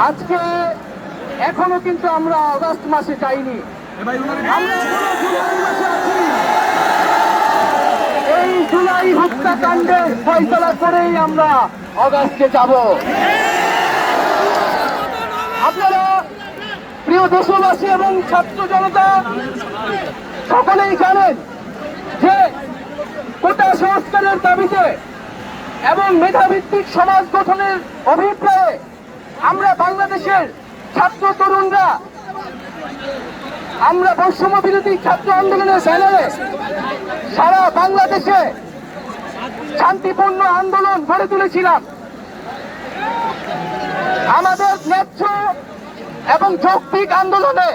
আজকে এখনো কিন্তু আমরা আগস্ট মাসে যাইনি, আমরা এখনো জুলাই মাসে আছি। এই জুলাই হত্যাকাণ্ডের ফয়সালা করেই আমরা আগস্টে যাব। আপনারা প্রিয় দেশবাসী এবং ছাত্র জনতা সকলেই জানেন যে কোটা সংস্কারের দাবিতে এবং মেধাভিত্তিক সমাজ গঠনের অভিপ্রায়ে আমরা বাংলাদেশের ছাত্র তরুণরা আমরা বৈষম্য বিরোধী ছাত্র আন্দোলনের ব্যানারে সারা বাংলাদেশে শান্তিপূর্ণ আন্দোলন গড়ে তুলেছিলাম। আমাদের ন্যায্য এবং যৌক্তিক আন্দোলনে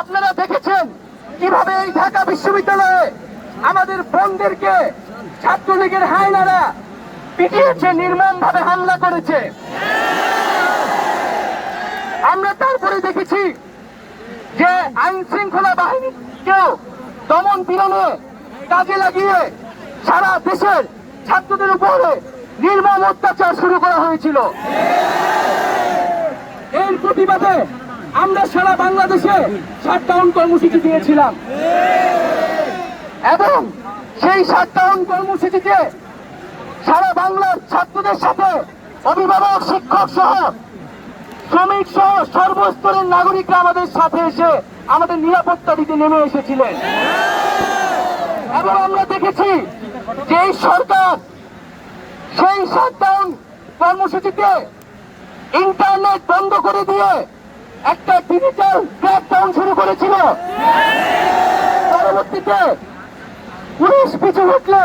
আপনারা দেখেছেন কিভাবে এই ঢাকা বিশ্ববিদ্যালয়ে আমাদের বোনদেরকে ছাত্রলীগের হায়নারা পিটিয়েছে, নির্মমভাবে হামলা করেছে। আমরা তারপরে দেখেছি যে আইন শৃঙ্খলা বাহিনীকেও দমন পীড়নে কাজে লাগিয়ে সারা দেশের ছাত্রদের উপরে নির্মম অত্যাচার শুরু করা হয়েছিল। এর প্রতিবাদে আমরা সারা বাংলাদেশে শাটডাউন কর্মসূচি দিয়েছিলাম এবং সেই শাটডাউন কর্মসূচিতে সারা বাংলার ছাত্রদের সাথে অভিভাবক, শিক্ষক সহ, শ্রমিক সহ সর্বস্তরের নাগরিকরা আমাদের সাথে এসে আমাদের নিরাপত্তা দিতে নেমে এসেছিলেন। এবং আমরা দেখেছি যে এই সরকার সেই শাটডাউন কর্মসূচিতে ইন্টারনেট বন্ধ করে দিয়ে একটা ডিজিটাল ক্র্যাকডাউন শুরু করেছিল। পরবর্তীতে পুলিশ পিছু উঠলে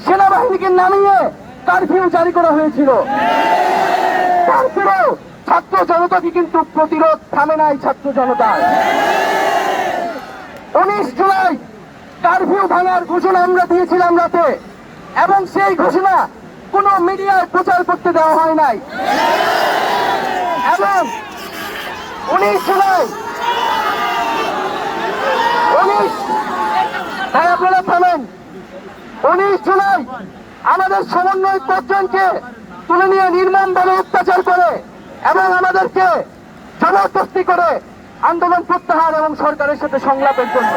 সেনাবাহিনীকে নামিয়ে কারফিউ জারি করা হয়েছিল। তারপরেও ছাত্র জনতাকে কিন্তু প্রতিরোধ থামে নাই। ছাত্র জনতা 19 জুলাই কারফিউ ভাঙার ঘোষণা আমরা দিয়েছিলাম রাতে, এবং সেই ঘোষণা কোন মিডিয়ায় প্রচার করতে দেওয়া হয় নাই। এবং 19 জুলাই আপনারা থামেন। 19 জুলাই আমাদের সমন্বয় 5 জনকে তুলে নিয়ে নির্মমভাবে অত্যাচার করে এবং আমাদেরকে জবরদস্তি করে আন্দোলন প্রত্যাহার এবং সরকারের সাথে সংলাপের জন্য।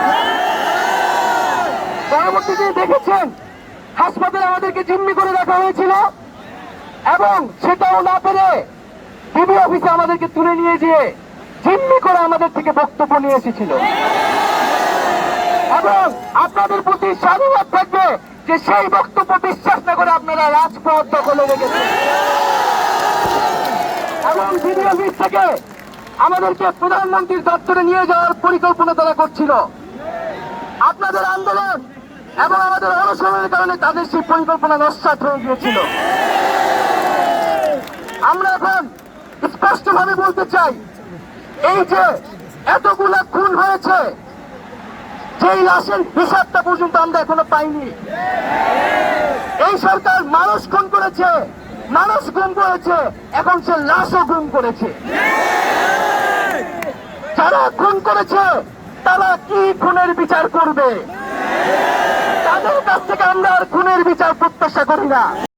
পরবর্তীতে দেখেছেন হাসপাতালে আমাদেরকে জিম্মি করে রাখা হয়েছিল এবং সেটাও না পেরে ডিবি অফিসে আমাদেরকে তুলে নিয়ে গিয়ে জিম্মি করে আমাদের থেকে বক্তব্য নিয়ে এসেছিল। এবং আপনাদের প্রতি সাধুবাদ থাকবে যে সেই বক্তব্য বিশ্বাস না করে আপনারা রাজপথ দখলে রেখেছেন এবং ডিবি অফিস থেকে আমাদেরকে প্রধানমন্ত্রীর দপ্তরে নিয়ে যাওয়ার পরিকল্পনা তারা করছিল। আপনাদের আন্দোলন এবং আমাদের অনশনের কারণে তাদের সেই পরিকল্পনা নস্যাৎ হয়ে গিয়েছিল। আমরা এখন স্পষ্টভাবে বলতে চাই, এই যে এতগুলা খুন হয়েছে, যেই লাশের হিসাবটা পর্যন্ত আমরা এখনো পাইনি। এই সরকার মানুষ খুন করেছে, মানুষ গুম করেছে, এখন সে লাশও গুম করেছে। যারা খুন করেছে তারা কি খুনের বিচার করবে? তাদের কাছ থেকে আমরা আর খুনের বিচার প্রত্যাশা করি না।